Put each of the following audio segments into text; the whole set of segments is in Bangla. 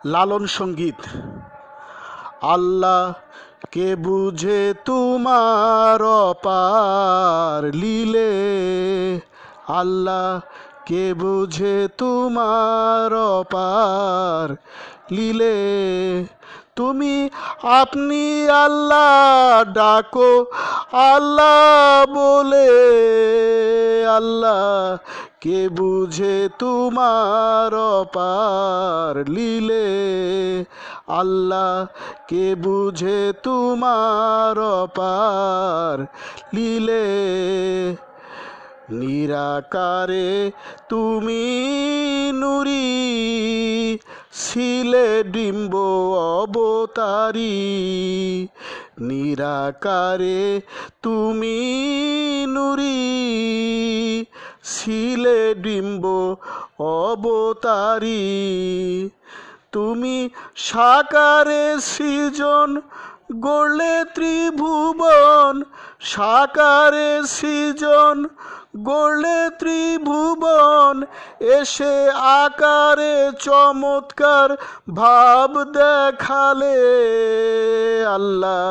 লালন সঙ্গীত। আল্লাহ কে বুঝে তোমার অপার লীলে, আল্লাহ কে বুঝে তোমার অপার লীলে। তুমি আপনি আল্লাহ ডাকো আল্লাহ বলে, আল্লাহ কে বুঝে তোমার অপার লীলে, আল্লাহ কে বুঝে তোমার অপার লীলে। নিরাকারে তুমি নুরি, ছিলে ডিম্ব অবতারী। নিরাকারে তুমি নুরি, ছিলে ডিম্ব অবতারী। তুমি সাকারে সৃজন গড়লে ত্রিভুবন, সাকারে সৃজন গড়লে ত্রিভুবন। এসে আকারে চমৎকার ভাব দেখালে, আল্লাহ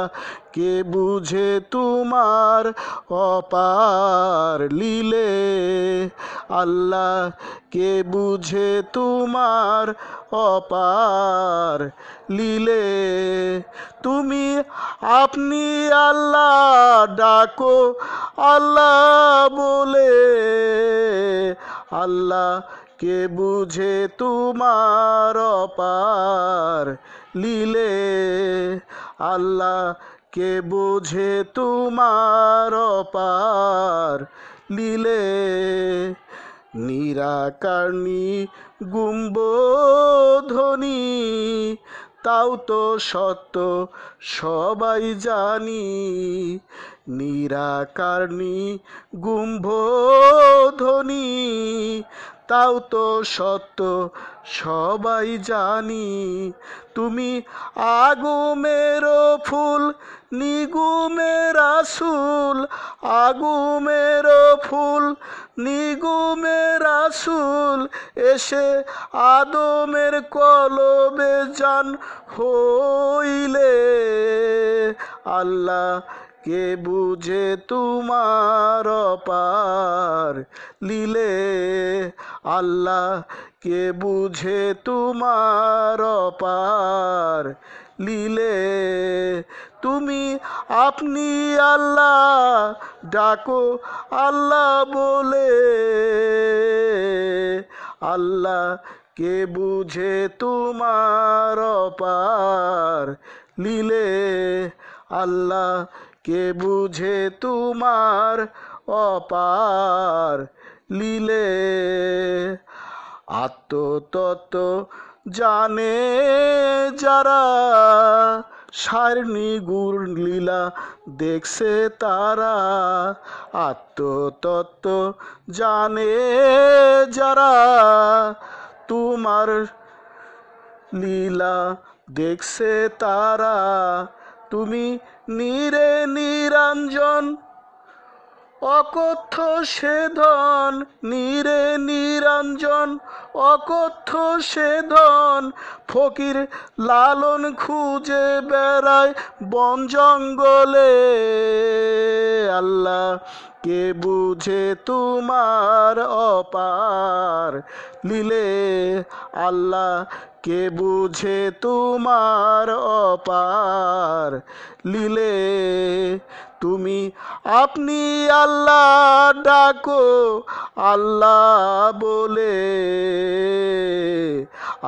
কে বুঝে তোমার অপার লীলে, আল্লাহ কে বুঝে তোমার অপার লীলে। তুমি আপনি আল্লাহ ডাকো আল্লাহ বলে, আল্লাহ কে বুঝে তোমার অপার লীলে, আল্লাহ কে বুঝে তোমার অপার লীলে। নিরাকারণী গুম্বধনী, তাও তো সত্য সবাই জানি। নিরাকারণী গুম্বধনী, তাও তো সত্য সবাই জানি। তুমি আগুমের ফুল নিগুমের রাসূল, আগুমের ফুল নিগুমের রাসূল। এসে আদমের কলবে জান হইলে, আল্লাহ কে বুঝে তোমার অপার লীলে, আল্লাহ কে বুঝে তোমার অপার লীলে। তুমি আপনি আল্লাহ ডাকো আল্লাহ বলে, আল্লাহ কে বুঝে তোমার অপার লীলে, আল্লাহ কে বুঝে তোমার অপার লীলে। আত্মতত্ত্ব জানে যারা, সারণী গুর লীলা দেখছে তারা। আত্মতত্ত্ব জানে যারা, তোমার লীলা দেখছে তারা। তুমি নীরে নিরঞ্জন অকথ্য সে ধন, নীরে নিরঞ্জন অকথ্য সে ধন। ফকির লালন খুঁজে বেড়ায় বন জঙ্গলে, আল্লাহ কে বুঝে তোমার অপার লীলে, আল্লাহ কে বুঝে তোমার অপার লীলে। তুমি আপনি আল্লাহ ডাকো আল্লাহ বলে,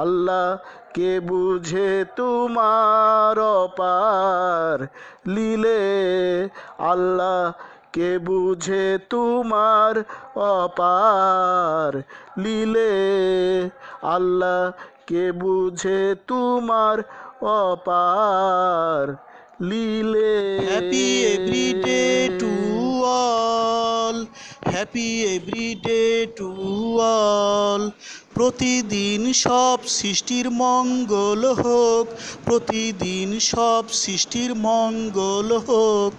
আল্লাহ কে বুঝে তোমার অপার লীলে, আল্লাহ কে বুঝে তোমার অপার লীলে, আল্লাহ কে বুঝে তোমার অপার লীলে। Happy everyday to all, happy everyday to all. প্রতিদিন সব সৃষ্টির মঙ্গল হোক, প্রতিদিন সব সৃষ্টির মঙ্গল হোক।